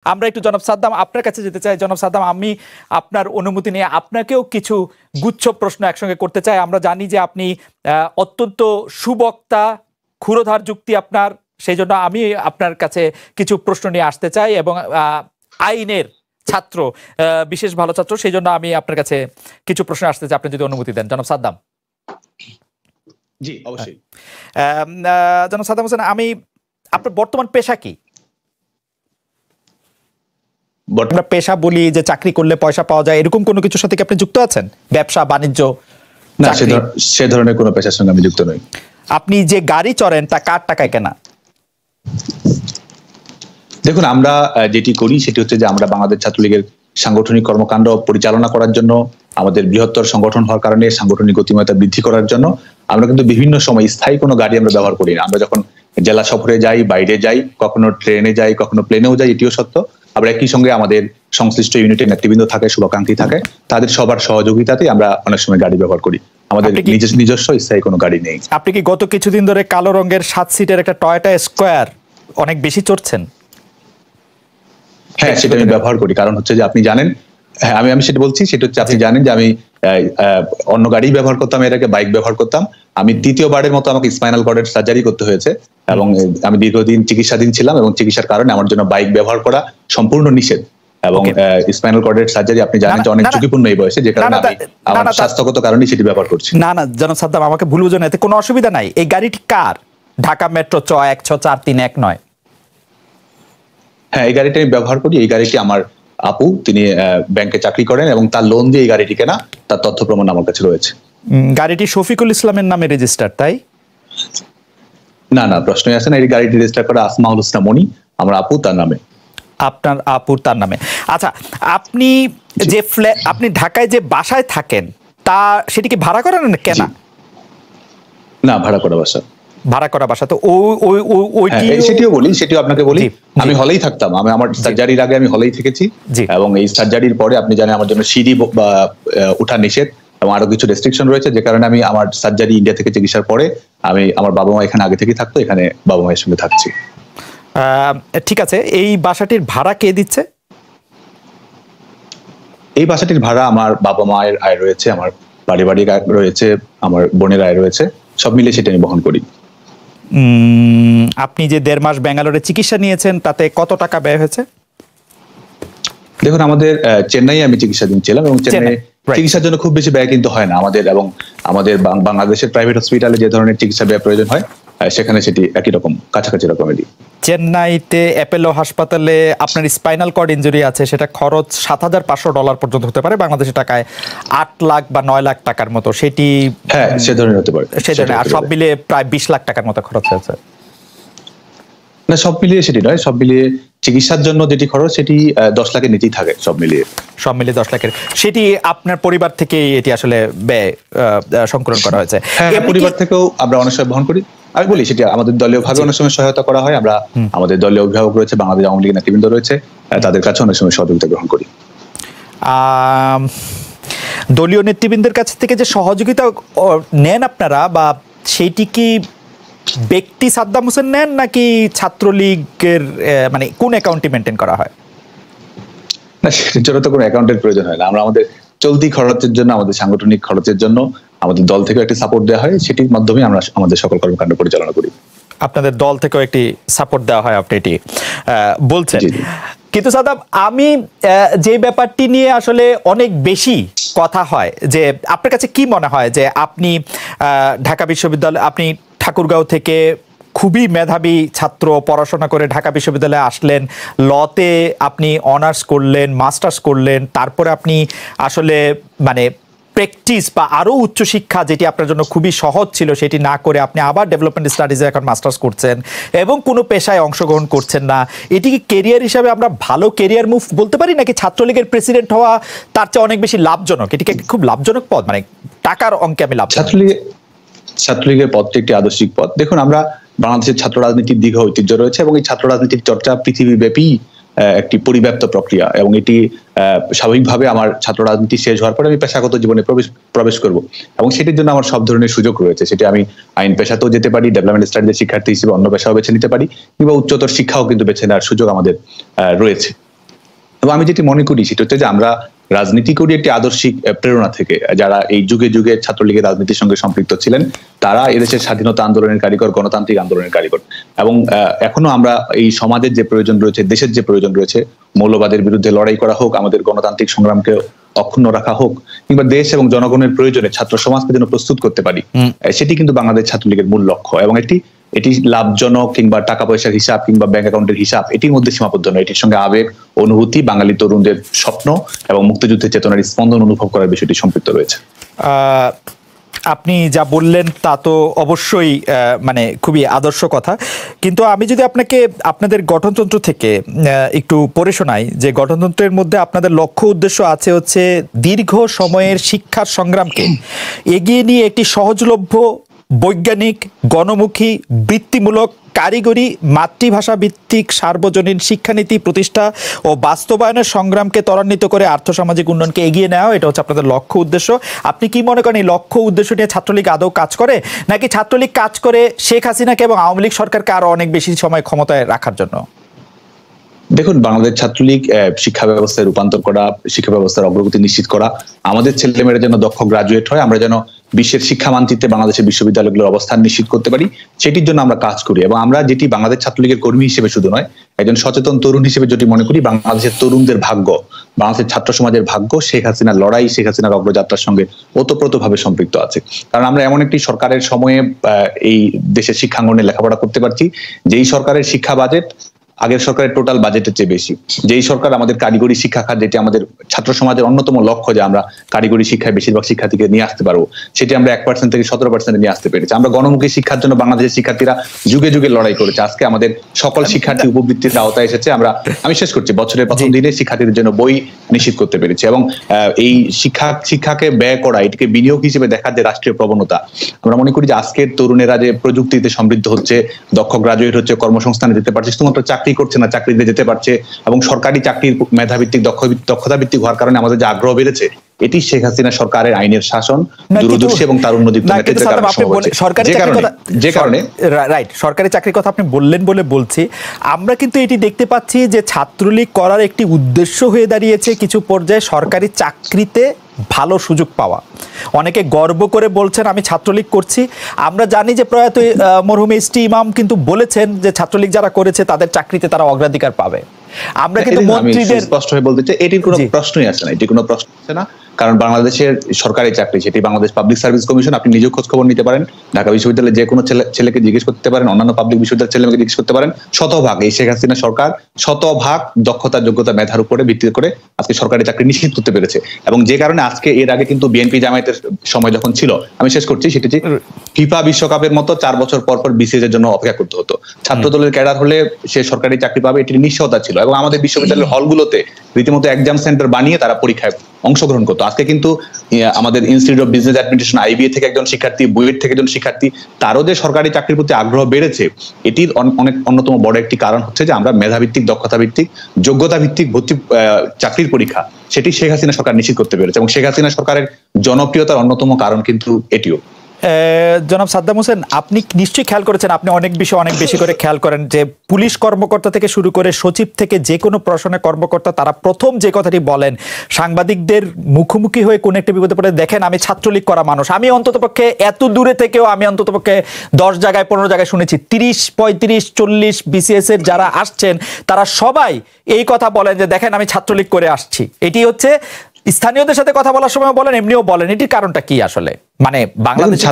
আমরা একটু জনাব সাদ্দাম আপনার কাছে যেতে চাই। জনাব সাদ্দাম, আমি আপনার অনুমতি নিয়ে আপনাকেও কিছু গুচ্ছ প্রশ্ন একসঙ্গে করতে চাই। আমরা জানি যে আপনি অত্যন্ত সুবক্তা, ক্ষুরধার যুক্তি আপনার, সেই জন্য আমি আপনার কাছে কিছু প্রশ্ন নিয়ে আসতে চাই এবং আইনের ছাত্র, বিশেষ ভালো ছাত্র, সেই জন্য আমি আপনার কাছে কিছু প্রশ্ন আসতে চাই, আপনি যদি অনুমতি দেন। জনাব সাদ্দাম। জি অবশ্যই। জনাব সাদ্দাম হোসেন, আমি আপনার বর্তমান পেশা কি? আমরা পেশা বলি যে চাকরি করলে পয়সা পাওয়া যায়, এরকম কোনো কিছুর সাথে কি আপনি যুক্ত আছেন? ব্যবসা বাণিজ্য? না, সে ধরনের কোনো পেশার সঙ্গে আমি যুক্ত নই। আপনি যে গাড়ি চড়েন তা কার টাকায় কেনা? দেখুন, আমরা যেটি করি সেটি হচ্ছে যে আমরা বাংলাদেশ ছাত্রলীগের সাংগঠনিক কর্মকাণ্ড পরিচালনা করার জন্য, আমাদের বৃহত্তর সংগঠন হওয়ার কারণে সাংগঠনিক গতিময়তা বৃদ্ধি করার জন্য আমরা কিন্তু বিভিন্ন সময় স্থায়ী কোনো গাড়ি আমরা ব্যবহার করি না। আমরা যখন জেলা সফরে যাই, বাইরে যাই, কখনো ট্রেনে যাই, কখনো প্লেনেও যাই, এটিও সত্য। আমরা একই সঙ্গে আমাদের সংশ্লিষ্ট ইউনিটের নেতৃবৃন্দ থাকে, শুভাকাঙ্ক্ষী থাকে, তাদের সবার সহযোগিতাতে আমরা অনেক সময় গাড়ি ব্যবহার করি। আমাদের নিজস্ব স্থায়ী কোনো গাড়ি নেই। আপনি কি গত কিছুদিন ধরে কালো রঙের 7 সিটের একটা টয়োটা স্কয়ার অনেক বেশি চড়ছেন? হ্যাঁ, সেটা আমি ব্যবহার করি। কারণ হচ্ছে যে আপনি জানেন, হ্যাঁ আমি সেটা বলছি, সেটা হচ্ছে আপনি জানেন যে আমি অন্য গাড়ি ব্যবহার করতাম, এর আগে বাইক ব্যবহার করতাম। আমি তৃতীয়বারের মতো আমাকে স্পাইনাল কর্ডের সার্জারি করতে হয়েছে এবং আমি দীর্ঘদিন চিকিৎসাধীন ছিলাম এবং চিকিৎসার কারণে আমার জন্য বাইক ব্যবহার করা সম্পূর্ণ নিষেধ। এবং স্পাইনাল কর্ডের সার্জারি আপনি জানেন যে অনেক ঝুঁকিপূর্ণ এই বয়সে, যে কারণে আমি আমার স্বাস্থ্যগত কারণে সেটি ব্যবহার করছি। না না জনাব সাদ্দাম, আমাকে ভুল বুঝুন, এতে কোনো অসুবিধা নাই। এই গাড়িটি কার? ঢাকা মেট্রো চ 16319। হ্যাঁ, এই গাড়িটা আমি ব্যবহার করি। এই গাড়িটি আমার আপু, তিনি ব্যাংকে চাকরি করেন এবং তার লোন দিয়ে এই গাড়িটি কেনা, তার তথ্য প্রমাণ আমার কাছে রয়েছে। গাড়িটি শফিকুল ইসলামের নামে রেজিস্টার, তাই? না না, প্রশ্নই আসে না। এই গাড়িটি রেজিস্টার করা আসমাউল হোসনা মনি, আমার আপু, তার নামে। আপনার আপুর তার নামে। আচ্ছা, আপনি যে আপনি ঢাকায় যে বাসায় থাকেন তা সেটি কি ভাড়া করা না কেনা? না, ভাড়া করা বাসা। ভাড়া করা বাসা। তো সেটিও বলি, সেটিও আপনাকে বলি। আমি হলেই থাকতাম। আমি আমার সার্জারির আগে আমি হলেই থেকেছি এবং এই সার্জারির পরে আপনি জানেন আমার জন্য সিঁড়ি বা ওঠা নিষেধ এবং আরো কিছু রেস্ট্রিকশন রয়েছে, যে কারণে আমি আমার সার্জারি ইন্ডিয়া থেকে চিকিৎসার পরে আমি আমার বাবা মা এখানে আগে থেকে থাকতো, এখানে বাবা মায়ের সঙ্গে থাকছি। ঠিক আছে, এই বাসাটির ভাড়া কে দিচ্ছে? এই বাসাটির ভাড়া আমার বাবা মায়ের আয় রয়েছে, আমার পারিবারিক আয় রয়েছে, আমার বোনের আয় রয়েছে, সব মিলে সেটা আমি বহন করি। আপনি যে 1.5 মাস ব্যাঙ্গালোরে চিকিৎসা নিয়েছেন তাতে কত টাকা ব্যয় হয়েছে? দেখুন, আমাদের চেন্নাইয়ে আমি চিকিৎসাধীন ছিলাম এবং চেন্নাই চিকিৎসার জন্য খুব বেশি ব্যয় কিন্তু হয় না আমাদের, এবং আমাদের বাংলাদেশের প্রাইভেট হসপিটালে যে ধরনের চিকিৎসা ব্যয় প্রয়োজন হয় সেখানে সেটি একই রকম, কাছাকাছি রকমেরই। চেন্নাইতে অ্যাপেলো হাসপাতালে আপনার স্পাইনাল কর্ড ইনজুরি আছে, সেটা খরচ $7,500 পর্যন্ত হতে পারে, বাংলাদেশের টাকায় 8 লাখ বা 9 লাখ টাকার মতো। সেটি হ্যাঁ, সে ধরনের হতে পারে। সে ধরনের। আর সব মিলিয়ে প্রায় 20 লাখ টাকার মতো খরচ হয়েছে। না, সব মিলিয়ে সেটি নয়, সব মিলিয়ে চিকিৎসার জন্য যেটি খরচ সেটি 10 লাখের নিচেই থাকে। সব মিলিয়ে 10 লাখের। সেটি আপনার পরিবার থেকে এটি আসলে ব্যয় সংকলন করা হয়েছে? হ্যাঁ, পরিবার থেকেও আমরা অনেক সময় বহন করি। আমি বলি, সেটি আমাদের দলীয় ভাবে অনেক সময় সহায়তা করা হয়। আমরা আমাদের দলীয় অভিভাবক রয়েছে, বাংলাদেশ আওয়ামী লীগের নেতৃবৃন্দ রয়েছে, তাদের কাছে অনেক সময় সহযোগিতা গ্রহণ করি। দলীয় নেতৃবৃন্দের কাছ থেকে যে সহযোগিতা নেন আপনারা, বা সেইটি কি ব্যক্তি সাদ্দাম হোসেন নেন নাকি ছাত্রলীগের, মানে কোন অ্যাকাউন্টে মেনটেন করা হয়? না, সেটার জন্য তো কোনো অ্যাকাউন্টের প্রয়োজন হয় না। আমরা আমাদের চলতি খরচের জন্য, আমাদের সাংগঠনিক খরচের জন্য আমাদের দল থেকে একটি সাপোর্ট দেওয়া হয়, সেটির মাধ্যমে আমরা আমাদের সকল কর্মকাণ্ড পরিচালনা করি। আপনাদের দল থেকেও একটি সাপোর্ট দেওয়া হয়, আপনি এটি বলছেন। কিন্তু সাদ্দাম, আমি যে ব্যাপারটি নিয়ে আসলে অনেক বেশি কথা হয়, যে আপনার কাছে কি মনে হয় যে আপনি ঢাকা বিশ্ববিদ্যালয়, আপনি ঠাকুরগাঁও থেকে খুবই মেধাবী ছাত্র, পড়াশোনা করে ঢাকা বিশ্ববিদ্যালয়ে আসলেন, লতে আপনি অনার্স করলেন, মাস্টার্স করলেন, তারপরে আপনি আসলে মানে প্র্যাকটিস বা আরও উচ্চশিক্ষা, যেটি আপনার জন্য খুবই সহজ ছিল, সেটি না করে আপনি আবার ডেভেলপমেন্ট স্টাডিজে এখন মাস্টার্স করছেন এবং কোনো পেশায় অংশগ্রহণ করছেন না। এটি কি কেরিয়ার হিসাবে আমরা ভালো কেরিয়ার মুভ বলতে পারি, নাকি ছাত্রলীগের প্রেসিডেন্ট হওয়া তার চেয়ে অনেক বেশি লাভজনক? এটিকে খুব লাভজনক পদ, মানে টাকার অঙ্কে আমি লাভ। ছাত্রলীগের পদটি একটি আদর্শিক পদ। দেখুন, আমরা বাংলাদেশের ছাত্র রাজনীতির দীর্ঘ ঐতিহ্য রয়েছে এবং এই ছাত্র রাজনীতির চর্চা পৃথিবীব্যাপী একটি পরিব্যাপ্ত প্রক্রিয়া, এবং এটি স্বাভাবিকভাবে আমার ছাত্র রাজনীতি শেষ হওয়ার পরে আমি পেশাগত জীবনে প্রবেশ করব, এবং সেটির জন্য আমার সব ধরনের সুযোগ রয়েছে। সেটি আমি আইন পেশাতেও যেতে পারি, ডেভেলপমেন্ট স্টাডিজের শিক্ষার্থী হিসেবে অন্য পেশাও বেছে নিতে পারি, কিংবা উচ্চতর শিক্ষাও কিন্তু বেছে নেওয়ার সুযোগ আমাদের রয়েছে। এবং আমি যেটি মনে করি সেটা হচ্ছে যে আমরা রাজনীতি করি একটি আদর্শিক প্রেরণা থেকে। যারা এই যুগে যুগে ছাত্রলীগের রাজনীতির সঙ্গে সম্পৃক্ত ছিলেন তারা এদেশের স্বাধীনতা আন্দোলনের কারিগর, গণতান্ত্রিক আন্দোলনের কারিগর, এবং এখনো আমরা এই সমাজের যে প্রয়োজন রয়েছে, দেশের যে প্রয়োজন রয়েছে, মৌলবাদের বিরুদ্ধে লড়াই করা হোক, আমাদের গণতান্ত্রিক সংগ্রামকে অক্ষুণ্ণ রাখা হোক, কিংবা দেশ এবং জনগণের প্রয়োজনে ছাত্র সমাজকে যেন প্রস্তুত করতে পারি, সেটি কিন্তু বাংলাদেশ ছাত্রলীগের মূল লক্ষ্য। এবং এটি লাভজনক কিংবা টাকা পয়সার হিসাব কিংবা ব্যাংক অ্যাকাউন্টের হিসাব এটির মধ্যে সীমাবদ্ধ নয়। এটির সঙ্গে আবেগ, অনুভূতি, বাঙালি তরুণদের স্বপ্ন এবং মুক্তিযুদ্ধের চেতনার স্পন্দন অনুভব করার বিষয়টি সম্পৃক্ত রয়েছে। আপনি যা বললেন তা তো অবশ্যই মানে খুবই আদর্শ কথা, কিন্তু আমি যদি আপনাকে আপনাদের গঠনতন্ত্র থেকে একটু পড়ে শোনাই, যে গঠনতন্ত্রের মধ্যে আপনাদের লক্ষ্য উদ্দেশ্য আছে হচ্ছে দীর্ঘ সময়ের শিক্ষার সংগ্রামকে এগিয়ে নিয়ে একটি সহজলভ্য, বৈজ্ঞানিক, গণমুখী, বৃত্তিমূলক, কারিগরি, মাতৃভাষা ভিত্তিক সার্বজনীন শিক্ষানীতি প্রতিষ্ঠা ও বাস্তবায়নের সংগ্রামকে ত্বরান্বিত করে আর্থসামাজিক উন্নয়নকে এগিয়ে নেওয়া, এটা হচ্ছে আপনাদের লক্ষ্য উদ্দেশ্য। আপনি কি মনে করেন এই লক্ষ্য উদ্দেশ্য নিয়ে ছাত্রলীগ আদৌ কাজ করে, নাকি ছাত্রলীগ কাজ করে শেখ হাসিনাকে এবং আওয়ামী লীগ সরকারকে আরো অনেক বেশি সময় ক্ষমতায় রাখার জন্য? দেখুন, বাংলাদেশ ছাত্রলীগ শিক্ষা ব্যবস্থায় রূপান্তর করা, শিক্ষা ব্যবস্থার অগ্রগতি নিশ্চিত করা, আমাদের ছেলেমেয়েরা যেন দক্ষ গ্রাজুয়েট হয়, আমরা যেন বিশ্বের শিক্ষা মানচিত্রে বাংলাদেশের বিশ্ববিদ্যালয়গুলোর অবস্থান নিশ্চিত করতে পারি, সেটির জন্য আমরা কাজ করি। এবং আমরা যেটি বাংলাদেশ ছাত্রলীগের কর্মী হিসেবে শুধু নয়, একজন সচেতন তরুণ হিসেবে যেটি মনে করি, বাংলাদেশের তরুণদের ভাগ্য, বাংলাদেশের ছাত্র সমাজের ভাগ্য শেখ হাসিনার লড়াই, শেখ হাসিনার অগ্রযাত্রার সঙ্গে ওতপ্রোতভাবে সম্পৃক্ত আছে। কারণ আমরা এমন একটি সরকারের সময়ে এই দেশের শিক্ষাঙ্গনে লেখাপড়া করতে পারছি, যেই সরকারের শিক্ষা বাজেট আগের সরকারের টোটাল বাজেটের চেয়ে বেশি, যেই সরকার আমাদের কারিগরি শিক্ষা খাত, যেটি আমাদের ছাত্র সমাজের অন্যতম লক্ষ্য যে আমরা কারিগরি শিক্ষায় বেশিরভাগ শিক্ষার্থীকে নিয়ে আসতে পারবো, সেটি আমরা 1% থেকে 17% নিয়ে আসতে পেরেছি। আমরা গণমুখী শিক্ষার জন্য বাংলাদেশের শিক্ষার্থীরা যুগে যুগে লড়াই করেছে, আজকে আমাদের সকল শিক্ষার্থী উপবৃত্তির আওতায় এসেছে। আমি শেষ করছি, বছরের প্রথম দিনে শিক্ষার্থীদের জন্য বই নিশ্চিত করতে পেরেছি। এবং এই শিক্ষাকে ব্যয় করা, এটিকে বিনিয়োগ হিসেবে দেখার যে রাষ্ট্রীয় প্রবণতা, আমরা মনে করি যে আজকের তরুণেরা যে প্রযুক্তিতে সমৃদ্ধ হচ্ছে, দক্ষ গ্রাজুয়েট হচ্ছে, কর্মসংস্থানে যেতে পারছে, শুধুমাত্র চাকরি করছে না, চাকরিতে যেতে পারছে, এবং সরকারি চাকরির মেধাভিত্তিক, দক্ষতা ভিত্তিক হওয়ার কারণে আমাদের যে আগ্রহ বেড়েছে, এটি শেখ হাসিনা সরকারের আইনের শাসন, দূরদর্শী এবং তারুণ্যদীপ্ত নেতৃত্বের কারণে। রাইট, সরকারি চাকরির কথা আপনি বললেন বলে বলছি, আমরা কিন্তু এটি দেখতে পাচ্ছি যে ছাত্রলীগ করার একটি উদ্দেশ্য হয়ে দাঁড়িয়েছে কিছু পর্যায়ে সরকারি চাকরিতে ভালো সুযোগ পাওয়া। অনেকে গর্ব করে বলছেন আমি ছাত্রলীগ করছি। আমরা জানি যে প্রয়াত মরহুম এসটি ইমাম কিন্তু বলেছেন যে ছাত্রলীগ যারা করেছে তাদের চাকরিতে তারা অগ্রাধিকার পাবে। আমরা কিন্তু মন্ত্রীদের স্পষ্ট হয়ে বলতে চাই, এটির কোনো প্রশ্নই আসে না, এটি কোনো প্রশ্ন আসে না। কারণ বাংলাদেশের সরকারি চাকরি, সেটি বাংলাদেশ পাবলিক সার্ভিস কমিশন, আপনি নিজেও খোঁজ খবর নিতে পারেন, ঢাকা বিশ্ববিদ্যালয়ে যে কোনো ছেলেকে জিজ্ঞেস করতে পারেন, অন্যান্য পাবলিক বিশ্ববিদ্যালয়ের ছেলেমেয়েকে জিজ্ঞেস করতে পারেন, শতভাগ এই শেখ হাসিনা সরকার শতভাগ দক্ষতা, যোগ্যতা, মেধার উপরে ভিত্তি করে আজকে সরকারি চাকরি নিশ্চিত করতে পেরেছে। এবং যে কারণে আজকে, এর আগে কিন্তু বিএনপি জামায়াতের সময় যখন ছিল, আমি শেষ করছি, সেটি যে ফিফা বিশ্বকাপের মতো 4 বছর পর পর বিসিএস এর জন্য অপেক্ষা করতে হতো। ছাত্র দলের ক্যাডার হলে সে সরকারি চাকরি পাবে, এটির নিশ্চয়তা ছিল। এবং আমাদের বিশ্ববিদ্যালয়ের হলগুলোতে রীতিমতো এক্সাম সেন্টার বানিয়ে তারা পরীক্ষায় অংশগ্রহণ করতো। আজকে কিন্তু আমাদের institute of business administration, IBA থেকে একজন শিক্ষার্থী, বুয়েট থেকে একজন শিক্ষার্থী, তারও যে সরকারি চাকরির প্রতি আগ্রহ বেড়েছে, এটির অনেক অন্যতম বড় একটি কারণ হচ্ছে যে আমরা মেধাভিত্তিক, দক্ষতা ভিত্তিক, যোগ্যতা ভিত্তিক ভর্তি চাকরির পরীক্ষা, সেটি শেখ হাসিনা সরকার নিশ্চিত করতে পেরেছে। এবং শেখ হাসিনা সরকারের জনপ্রিয়তার অন্যতম কারণ কিন্তু এটিও। জনাব সাদ্দাম হোসেন, আপনি নিশ্চয়ই খেয়াল করেছেন, আপনি অনেক বেশি করে খেয়াল করেন যে পুলিশ কর্মকর্তা থেকে শুরু করে সচিব থেকে যে কোনো প্রশাসনের কর্মকর্তা, তারা প্রথম যে কথাটি বলেন সাংবাদিকদের মুখোমুখি হয়ে কোন একটা বিপদে পড়ে, দেখেন আমি ছাত্রলীগ করা মানুষ। আমি অন্ততপক্ষে এত দূরে থেকেও আমি অন্ততপক্ষে 10 জায়গায় 15 জায়গায় শুনেছি 30, 35, 40 বিসিএস এর যারা আসছেন তারা সবাই এই কথা বলেন যে দেখেন আমি ছাত্রলীগ করে আসছি। এটি হচ্ছে স্থানীয়দের সাথে কথা বলার সময় বলেন, এমনিও বলেন। এটির কারণটা কি আসলে? মানে বাংলাদেশে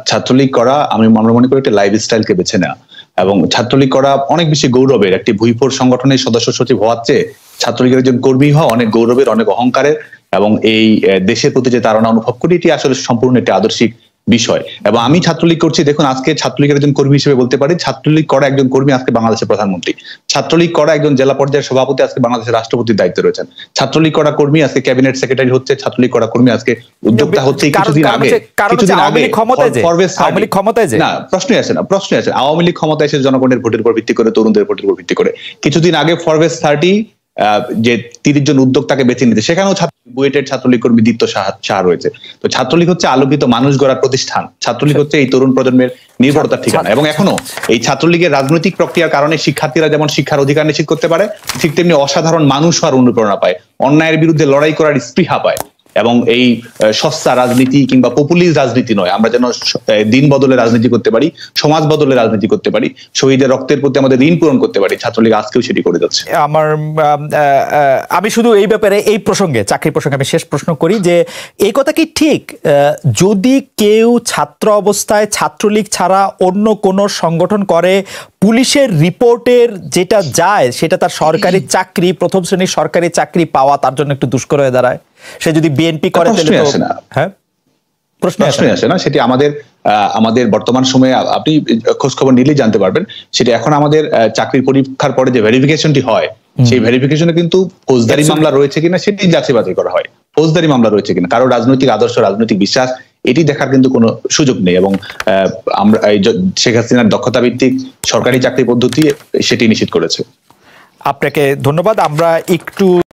ছাত্রলীগ করা, আমরা মনে করি একটা লাইফস্টাইলকে বেছে নেওয়া, এবং ছাত্রলীগ করা অনেক বেশি গৌরবের। একটি ভূইফোর সংগঠনের সদস্য সচিব হওয়ার চেয়ে ছাত্রলীগের একজন কর্মী হওয়া অনেক গৌরবের, অনেক অহংকারের, এবং এই দেশের প্রতি যে তাড়না অনুভব করি, এটি আসলে সম্পূর্ণ একটি আদর্শিক বিষয়। এবং আমি ছাত্রলীগ করছি, দেখুন আজকে ছাত্রলীগের একজন কর্মী হিসেবে বলতে পারি, ছাত্রলীগ করা একজন কর্মী আজকে বাংলাদেশের প্রধানমন্ত্রী, ছাত্রলীগ করা একজন জেলা পর্যায়ের সভাপতি আজকে বাংলাদেশের রাষ্ট্রপতির দায়িত্বে রয়েছেন, ছাত্রলীগ করা কর্মী আজকে ক্যাবিনেট সেক্রেটারি হচ্ছে, ছাত্রলীগ করা কর্মী আজকে উদ্যোক্তা হচ্ছে। কিছুদিন আগে না, প্রশ্নই আসে না, আওয়ামী লীগ ক্ষমতায় এসে জনগণের ভোটের উপর ভিত্তি করে, তরুণদের ভোটের উপর ভিত্তি করে কিছুদিন আগে ফরওয়ার্ড 30 যে 30 জন উদ্যোক্তাকে বেছে নিতে, সেখানেও বুয়েটের ছাত্রলীগ কর্মী দীপ্ত সাহা রয়েছে। তো ছাত্রলীগ হচ্ছে আলোকিত মানুষ গড়ার প্রতিষ্ঠান, ছাত্রলীগ হচ্ছে এই তরুণ প্রজন্মের নির্ভরতার ঠিকানা। এবং এখনো এই ছাত্রলীগের রাজনৈতিক প্রক্রিয়ার কারণে শিক্ষার্থীরা যেমন শিক্ষার অধিকার নিশ্চিত করতে পারে, ঠিক তেমনি অসাধারণ মানুষ হওয়ার অনুপ্রেরণা পায়, অন্যায়ের বিরুদ্ধে লড়াই করার স্পৃহা পায়। এবং এই সস্তা রাজনীতি কিংবা পপুলিস্ট রাজনীতি নয়, আমরা যেন দিন বদলে রাজনীতি করতে পারি, সমাজ বদলে রাজনীতি করতে পারি, শহীদের রক্তের প্রতি আমাদের ঋণ পূরণ করতে পারি, ছাত্রলীগ আজকেও সেটি করে যাচ্ছে। আমি শুধু এই ব্যাপারে, এই প্রসঙ্গে, চাকরি প্রসঙ্গে আমি শেষ প্রশ্ন করি যে এই কথা কি ঠিক, যদি কেউ ছাত্র অবস্থায় ছাত্রলীগ ছাড়া অন্য কোনো সংগঠন করে, পুলিশের রিপোর্টের যেটা যায় সেটা তার সরকারি চাকরি, প্রথম শ্রেণীর সরকারি চাকরি পাওয়া তার জন্য একটু দুষ্কর হয়ে দাঁড়ায়? সে যদি বিএনপি করে হ্যাঁ, প্রশ্নই আসে না। সেটি আমাদের বর্তমান সময়ে আপনি খোঁজ খবর নিলেই জানতে পারবেন। সেটি এখন আমাদের চাকরির পরীক্ষার পরে যে ভেরিফিকেশনটি হয়, সেই ভেরিফিকেশনে কিন্তু ফৌজদারি মামলা রয়েছে কিনা সেটি যাচাই বাছাই করা হয়। ফৌজদারি মামলা রয়েছে কিনা, কারো রাজনৈতিক আদর্শ, রাজনৈতিক বিশ্বাস, এটি দেখার কিন্তু কোনো সুযোগ নেই। এবং আমরা শেখ হাসিনার দক্ষতা ভিত্তিক সরকারি চাকরি পদ্ধতি সেটি নিশ্চিত করেছে। আপনাকে ধন্যবাদ। আমরা একটু